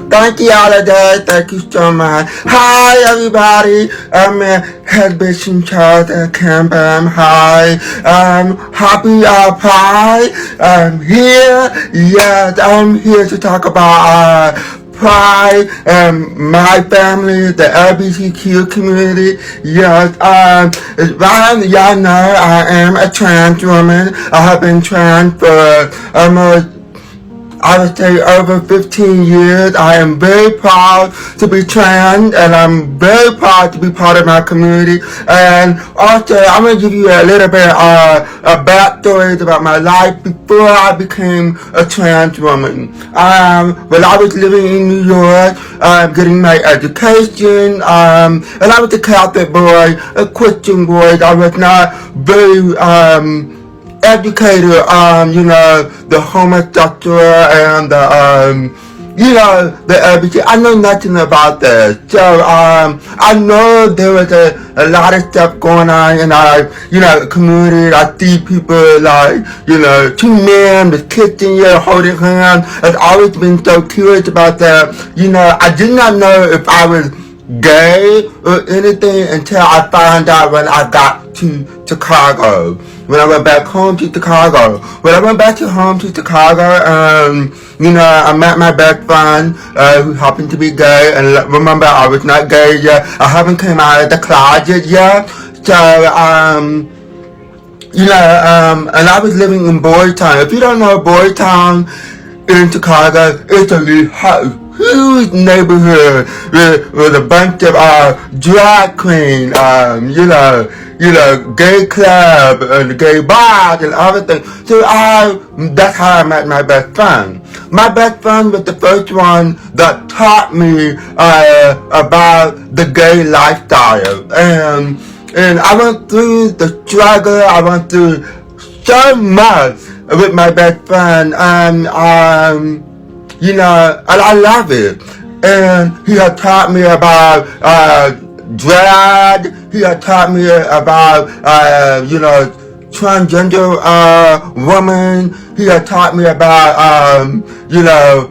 Thank you, Holiday. Thank you so much. Hi, everybody. I'm Headbitch Child Campbell. Hi. Happy Pride. I'm here. Yes, I'm here to talk about Pride and my family, the LGBTQ community. Yes, as y'all know, I am a trans woman. I have been trans for almost, I would say, over 15 years. I am very proud to be trans, and I'm very proud to be part of my community. And also, I'm going to give you a little bit of backstories about my life before I became a trans woman. When I was living in New York, getting my education, and I was a Catholic boy, a Christian boy. I was not very educated on, the homosexual and the LGBT. I know nothing about that. So, I know there was a lot of stuff going on in our, community. I see people like, two men with kissing you, holding hands. I've always been so curious about that. I did not know if I was gay or anything until I found out when I got to Chicago. When I went back home to Chicago. When I went back to Chicago, I met my best friend, who happened to be gay, and remember, I was not gay yet. I haven't come out of the closet yet. So, and I was living in Boytown. If you don't know Boytown in Chicago, it's a huge neighborhood with a bunch of drag queen, gay club and gay bars and everything. So that's how I met my best friend. My best friend was the first one that taught me about the gay lifestyle, and I went through the struggle. I went through so much with my best friend, and and I love it. And he had taught me about drag. He had taught me about transgender woman. He had taught me about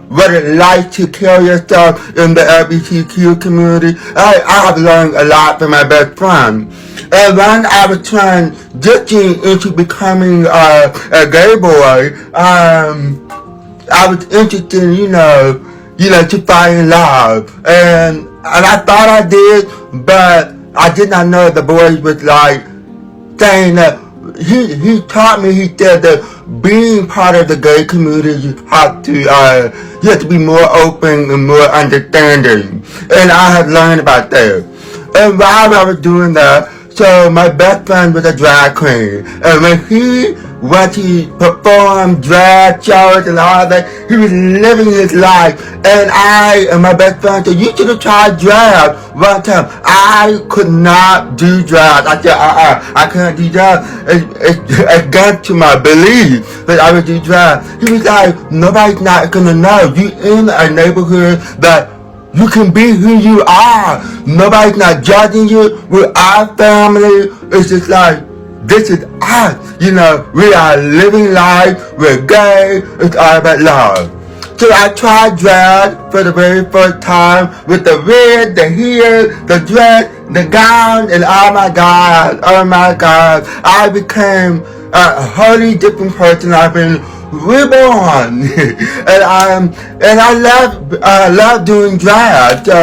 what it's like to kill yourself in the LGBTQ community. I have learned a lot from my best friend. And when I was transitioning into becoming a gay boy, I was interested, to fall in love, and I thought I did, but I did not know the boy was like saying that he taught me. He said that being part of the gay community, you have to be more open and more understanding, and I had learned about that. And while I was doing that, so my best friend was a drag queen, and when he went to perform drag shows and all that, he was living his life. And I and my best friend said, you should have tried drag one time. I could not do drag. I said, I can't do drag. It's against my belief that I would do drag. He was like, nobody's not gonna know. You in a neighborhood that you can be who you are. Nobody's not judging you. With our family, it's just like, this is us. You know, we are living life. We're gay. It's all about love. So I tried drag for the very first time with the wig, the hair, the dress, the gown, and oh my God, I became a wholly different person. I've been reborn, and I love doing drag. So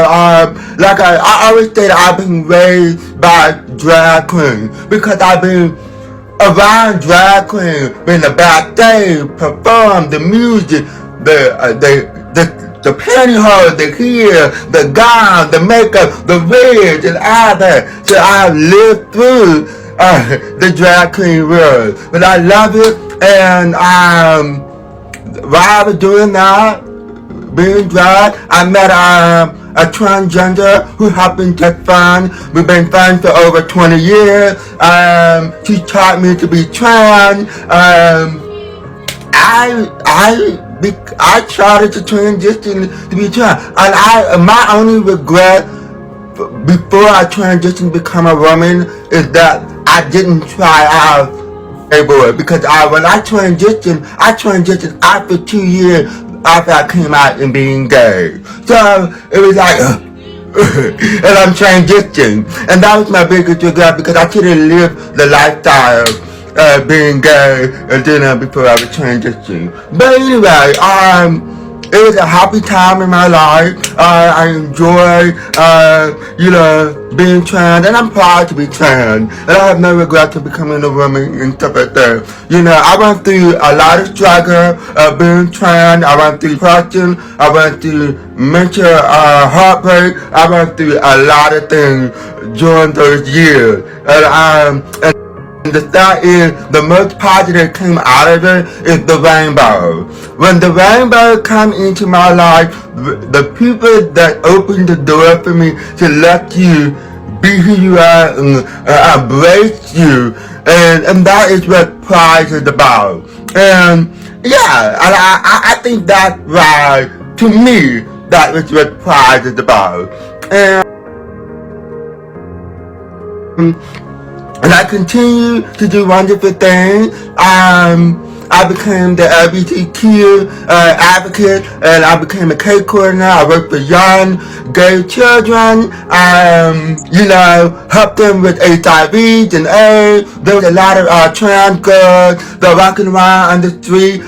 like I always say that I've been raised by drag queen because I've been around drag queen, been the backstage, perform the music, the pantyhose, the hair, the gown, the makeup, the wigs, and all that. So I've lived through the drag queen world, but I love it. And while I was doing that, being drag, I met a transgender who happened to be fun. We've been friends for over 20 years. She taught me to be trans. I started to transition to be trans, and my only regret before I transitioned to become a woman is that I didn't try out a boy, because when I transitioned after 2 years after I came out and being gay. So it was like, and I'm transitioning, and that was my biggest regret because I could have lived the lifestyle being gay and doing that before I was transitioning. But anyway, it was a happy time in my life. I enjoy, being trans, and I'm proud to be trans. And I have no regret to becoming a woman and stuff like that. You know, I went through a lot of struggle being trans. I went through depression. I went through mental heartbreak. I went through a lot of things during those years. And the thought is, the most positive came out of it is the rainbow. When the rainbow come into my life, the people that opened the door for me to let you be who you are and embrace you, and that is what pride is about. And yeah, I think that's why, to me, that is what pride is about. And I continue to do wonderful things. I became the LGBTQ advocate, and I became a cake coordinator. I work for young gay children, help them with HIV and AIDS. There was a lot of trans girls that walking around on the street,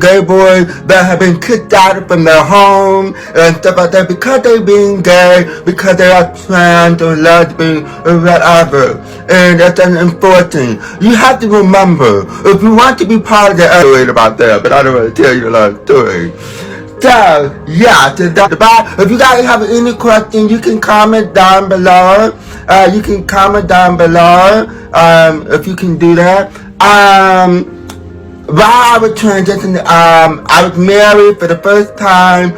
gay boys that have been kicked out from their home and stuff like that because they're being gay, because they are trans or lesbian or whatever. And that's unfortunate. You have to remember, if you want to be part of the about that, but I don't want to tell you a lot of stories. So, yeah, if you guys have any questions, you can comment down below. If you can do that. While I was transitioning, I was married for the first time.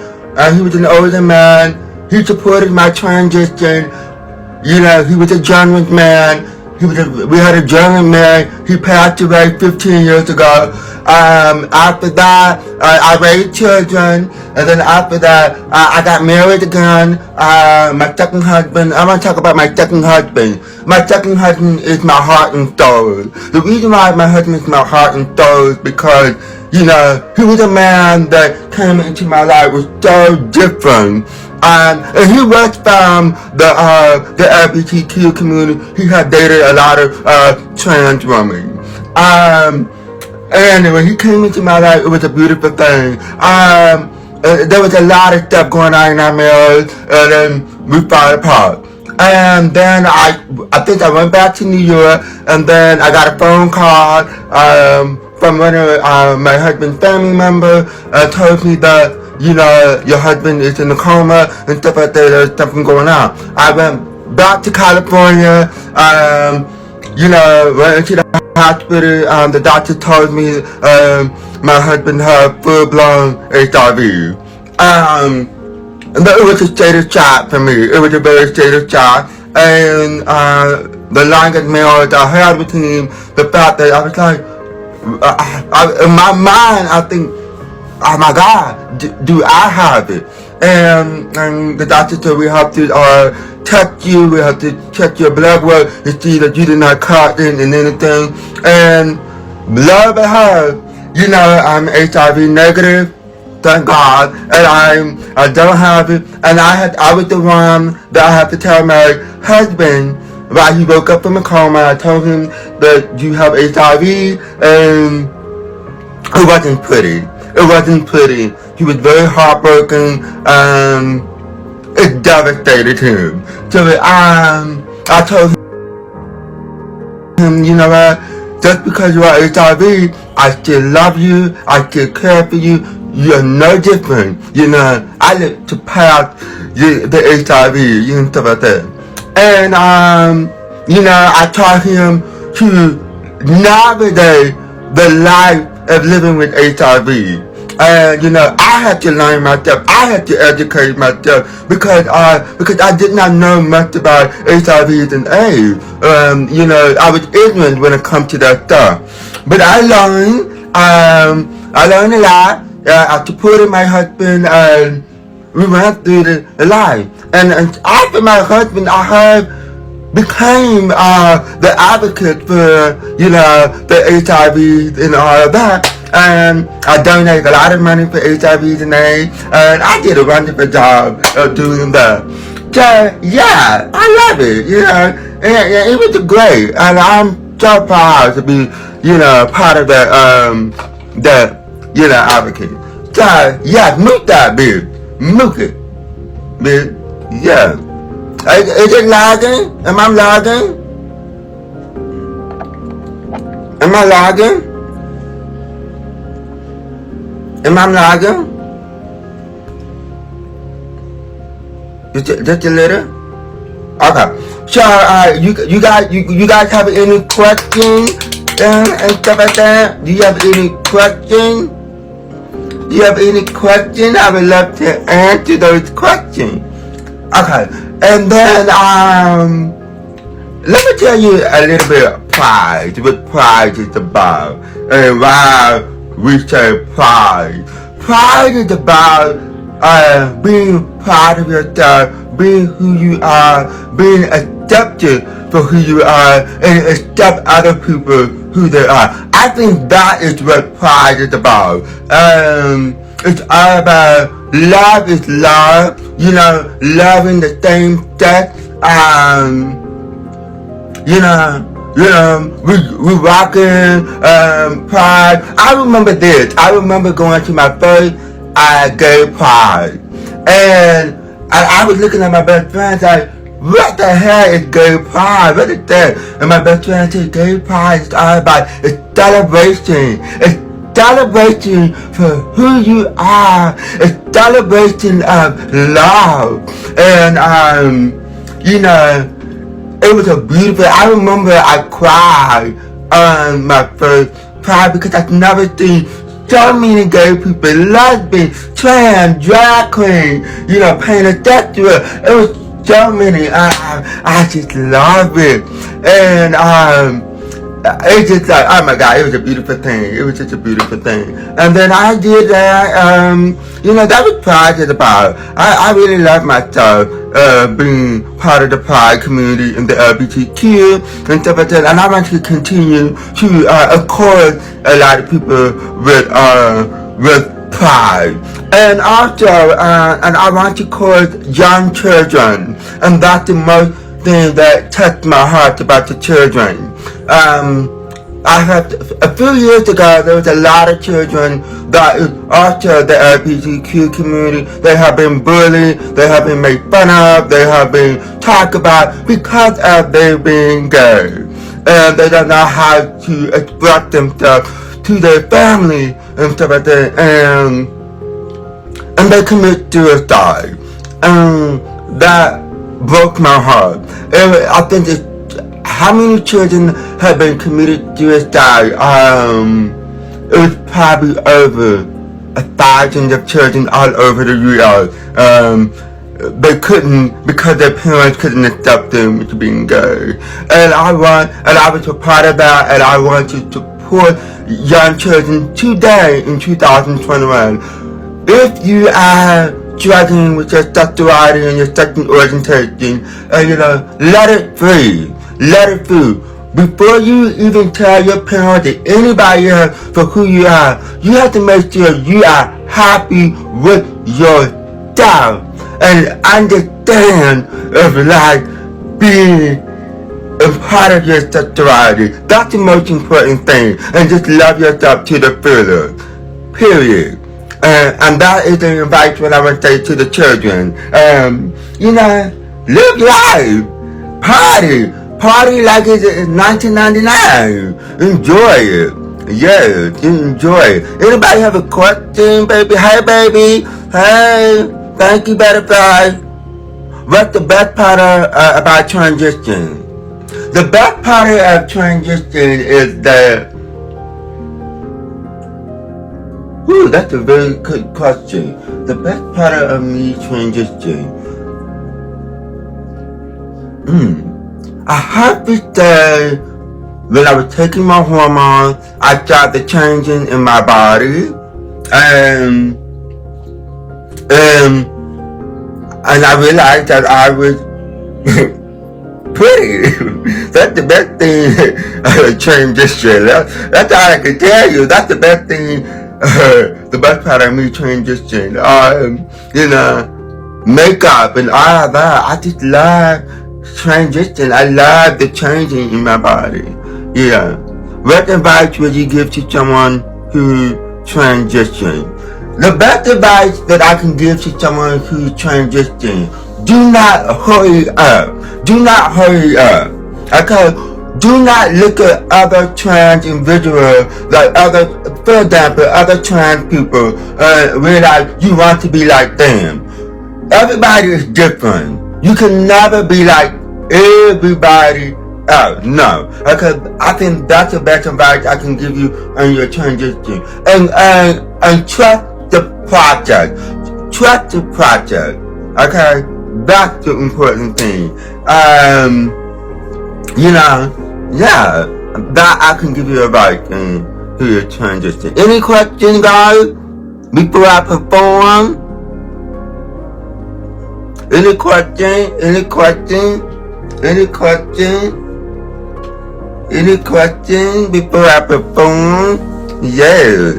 He was an older man. He supported my transition. You know, he was a German man. We had a German man. He passed away 15 years ago. After that, I raised children, and then after that, I got married again. My second husband, I want to talk about my second husband. My second husband is my heart and soul. The reason why my husband is my heart and soul is because, he was a man that came into my life was so different. And he was from the LGBTQ community. He had dated a lot of trans women. And when he came into my life, it was a beautiful thing. There was a lot of stuff going on in our marriage, and then we fell apart. And then I think I went back to New York, and then I got a phone call from one of my husband's family members, told me that, your husband is in a coma and stuff like that. There's something going on. I went back to California. Went into the hospital. The doctor told me my husband had full-blown HIV. And it was a state of shock for me. It was a very state of shock. And the longest marriage I had with him, the fact that I was like, in my mind, I think, oh my God, do I have it? and the doctor said we have to check you, we have to check your blood work to see that you did not caught in and anything. And lo and behold, I'm HIV negative. Thank God, and I don't have it, and I was the one that I had to tell my husband while he woke up from a coma. I told him that you have HIV, and it wasn't pretty. It wasn't pretty. He was very heartbroken. It devastated him. So I told him, you know what? Just because you are HIV, I still love you. I still care for you. You're no different. I live to pass the HIV, and stuff like that. And I taught him to navigate the life of living with HIV. And I had to learn myself. I had to educate myself because I did not know much about HIV and AIDS. I was ignorant when it comes to that stuff. But I learned a lot. I supported my husband, and we went through the life. And after my husband, I became the advocate for the HIV and all of that. And I donated a lot of money for HIV and AIDS, and I did a wonderful job of doing that. So yeah, I love it. And it was great, and I'm so proud to be part of the advocate. So yeah, milk that beer, milk it, beer. Yeah. Is it lagging? Am I lagging? Am I lagging? Am I lagging? Just a little? Okay. So you guys have any questions and stuff like that? Do you have any questions? Do you have any questions? I would love to answer those questions. Okay. And then let me tell you a little bit of pride, what pride is about, and why we say pride. Pride is about being proud of yourself, being who you are, being accepted for who you are, and accept other people who they are. I think that is what pride is about. It's all about love is love, loving the same sex. We rocking pride. I remember this. I remember going to my first gay pride, and I was looking at my best friend like, what the hell is gay pride? What is that? And my best friend said, gay pride is all about it's celebration. It's celebration for who you are. It's celebration of love. And it was a beautiful. I remember I cried on my first pride because I've never seen so many gay people, lesbians, trans, drag queen, pansexual. It was so many. I just love it. And it's just like, oh my God, it was a beautiful thing. It was just a beautiful thing. And then I did that, that was Pride is about. I really love myself, being part of the Pride community and the LGBTQ and stuff like that. And I want to continue to accord a lot of people with Pride. And also, and I want to cause young children. And that's the most thing that touched my heart about the children. I have a few years ago there was a lot of children that is also the LGBTQ community. They have been bullied, they have been made fun of, they have been talked about because of their being gay, and they don't know how to express themselves to their family and stuff like that, and they commit suicide, and that broke my heart. I think it's how many children have been committed suicide? It was probably over 1,000 of children all over the U.S. They couldn't, because their parents couldn't accept them to being gay. And I was a part of that, and I want to support young children today in 2021. If you are struggling with your sexuality and your sexual orientation, let it free. Let it free. Before you even tell your parents or anybody else for who you have to make sure you are happy with yourself and understand of being a part of your sexuality. That's the most important thing. And just love yourself to the fullest. Period. And that is the advice what I would say to the children. Live life. Party like it's 1999. Enjoy it. Yes, enjoy it. Anybody have a question, baby? Hey, baby. Hey, thank you, Butterfly. What's the best part about transition? The best part of transition is that. That's a very good question. The best part of me transition. I have to say, when I was taking my hormones, I started changing in my body, and I realized that I was pretty. That's the best thing. Transition. That's all I can tell you. That's the best thing. The best part of me transition. Makeup and all of that. I just love transition. I love the changing in my body. Yeah. What advice would you give to someone who transition? The best advice that I can give to someone who transition: do not hurry up. Do not hurry up. Okay? Do not look at other trans individuals, for example, other trans people, realize you want to be like them. Everybody is different. You can never be like everybody else. No. Okay? I think that's the best advice I can give you on your transition. And trust the process. Trust the process. Okay? That's the important thing. That I can give you advice to your transition. Any questions, guys, before I perform? Any question? Any question? Any question? Any question before I perform? Yeah.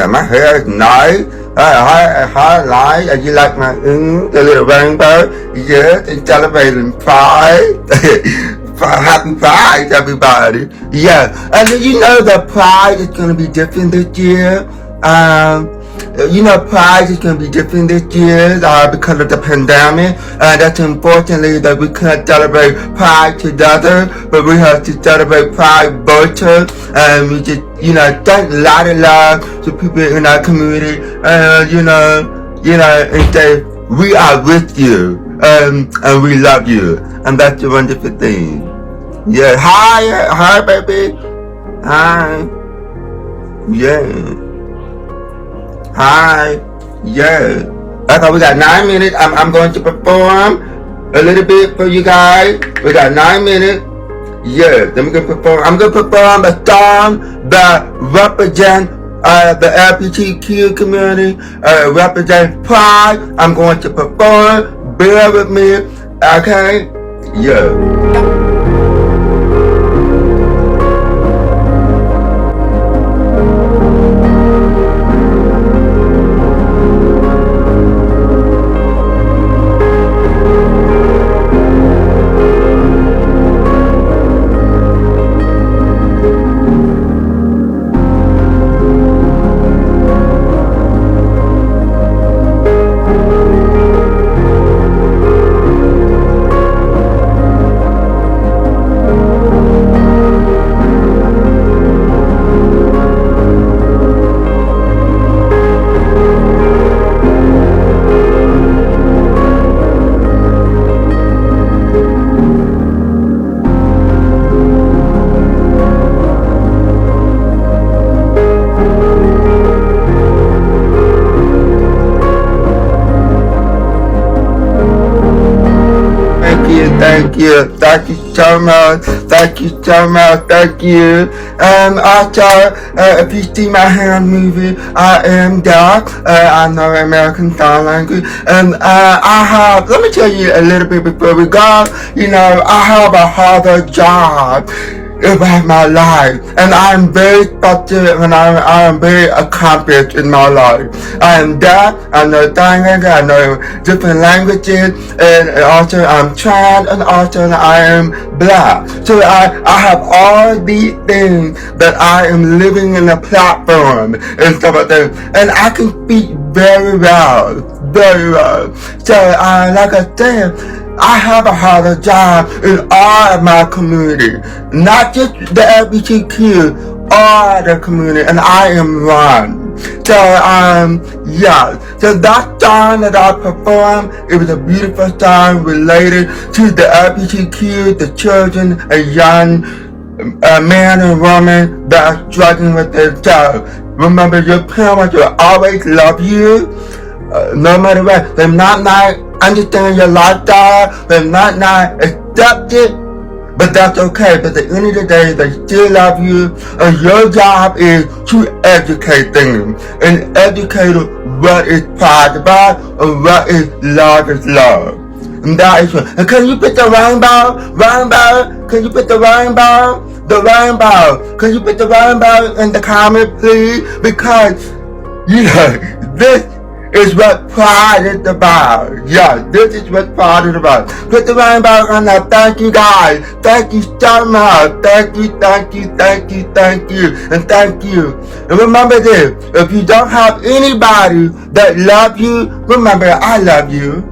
My hair is nice. Highlight. You like my the little rainbow? Yes, and celebrating Pride. Happy Pride, everybody. Yeah, and the Pride is gonna be different this year. Pride is going to be different this year because of the pandemic. That's unfortunately that we can't celebrate Pride together, but we have to celebrate Pride virtual. And we just, thank a lot of love to people in our community. And say we are with you, and we love you, and that's a wonderful thing. Yeah, hi, baby, hi, yeah. Hi, yeah. Okay, we got 9 minutes. I'm going to perform a little bit for you guys. We got 9 minutes. Yeah, then we're gonna perform. I'm gonna perform a song that represent the LGBTQ community, represent Pride. I'm going to perform. Bear with me, okay? Yeah. Thank you so much. Thank you so much. Thank you. Also, if you see my hand moving, I am deaf. I know American Sign Language. And let me tell you a little bit before we go. I have a harder job about my life, and I'm very fortunate, and I am very accomplished in my life. I am deaf, I know sign language, I know different languages, and also I'm trans, and also I am black. So I have all these things that I am living in a platform and stuff like that, and I can speak very well, very well. So like I said, I have a harder job in all of my community, not just the LGBTQ, all the community, and I am one. So, yeah. So that song that I performed, it was a beautiful song related to the LGBTQ, the children, a young man and woman that are struggling with their child. Remember, your parents will always love you, no matter what. They might not understand your lifestyle, they might not accept it, but that's okay. But at the end of the day, they still love you, and your job is to educate them and educate what is pride about and what is love is love. And that is what. And can you put the rainbow? Rainbow? Can you put the rainbow? The rainbow. Can you put the rainbow in the comment, please? Because, this is what pride is about. Yeah, this is what pride is about. Put the rainbow on there. Thank you guys. Thank you so much. Thank you, thank you, thank you, thank you, and thank you. And remember this, if you don't have anybody that loves you, remember I love you.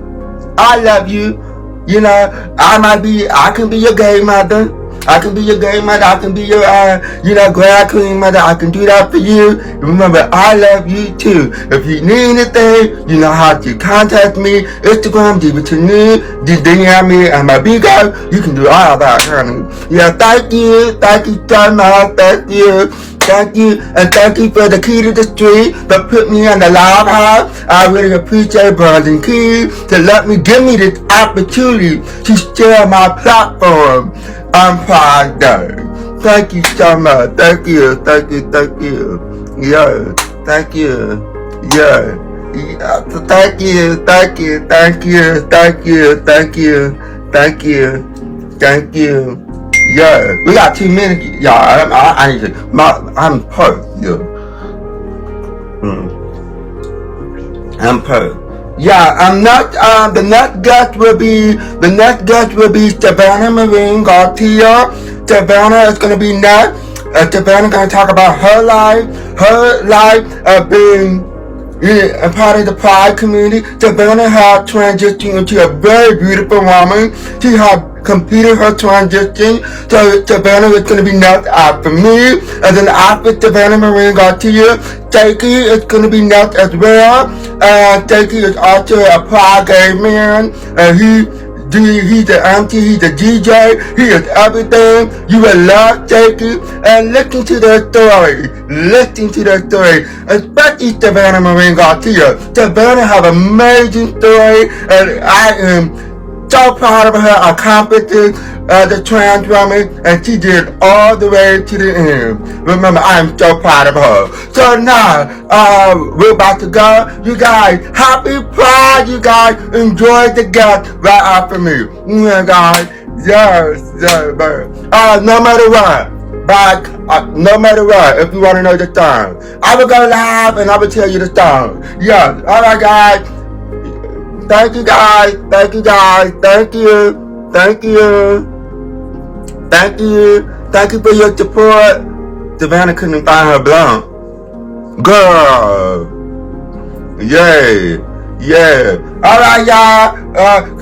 I love you. I can be your gay mother. I can be your gay mother. I can be your, drag queen mother. I can do that for you. Remember, I love you too. If you need anything, you know how to contact me. Instagram, give it to me. DM me and my big guy. You can do all that, honey. Yeah, thank you. Thank you so much. Thank you. Thank you, and thank you for the key to the street that put me on the live house. I really appreciate Brandon Key to give me this opportunity to share my platform on Pride Day. Thank you so much. Thank you, thank you, thank you. Yeah, thank you. Yeah. Thank you, thank you, thank you, thank you, thank you, thank you, thank you. Yeah, we got 2 minutes, y'all. I need to. I'm perked, yeah. I'm perked. Yeah, I'm not. The next guest will be Savannah Marine Garcia. Savannah is gonna be next. Savannah gonna talk about her life of being a part of the Pride community. Savannah had transitioned into a very beautiful woman. She had completed her transition, so Savannah is going to be next after me, and then after Savannah Marine Garcia, Jakey is going to be next as well. Jakey is also a Pride gay man, and he's the MC, he's the DJ, he is everything. You will love Jakey, and listen to their story, especially Savannah Marine Garcia. Savannah have an amazing story, and I am so proud of her accomplishing the trans woman, and she did all the way to the end. Remember, I am so proud of her. So now, we're about to go. You guys, happy Pride, you guys. Enjoy the guest right after me. Yeah, guys. Yes, no matter what. No matter what, if you want to know the song, I will go live and I will tell you the song. Yeah, alright guys. Thank you guys. Thank you guys. Thank you. Thank you. Thank you. Thank you for your support. Savannah couldn't find her blunt. Girl. Yay. Yeah. Alright, y'all.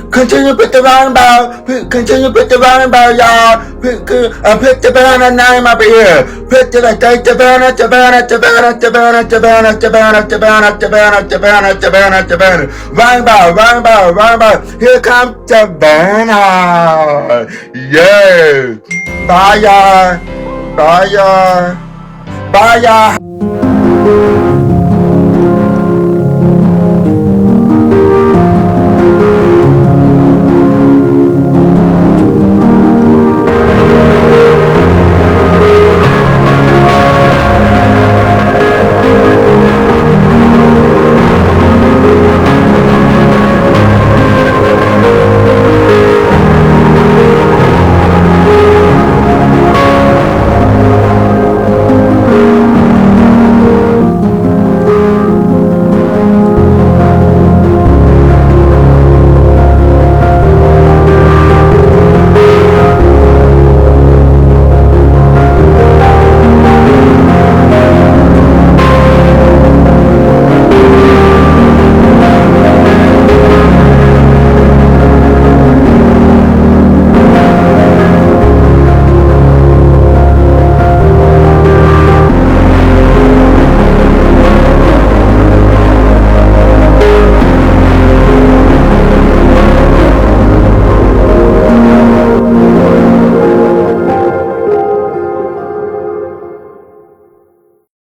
Continue put the rainbow. Continue put the rainbow, y'all. Put the banner name up here. Put the Savannah, Savannah, Savannah, Savannah, Savannah, Savannah, Savannah, Savannah, Savannah, Savannah, Savannah. Rainbow, rainbow, rainbow. Here comes Savannah. Yay. Bye, y'all. Bye, y'all. Bye, y'all.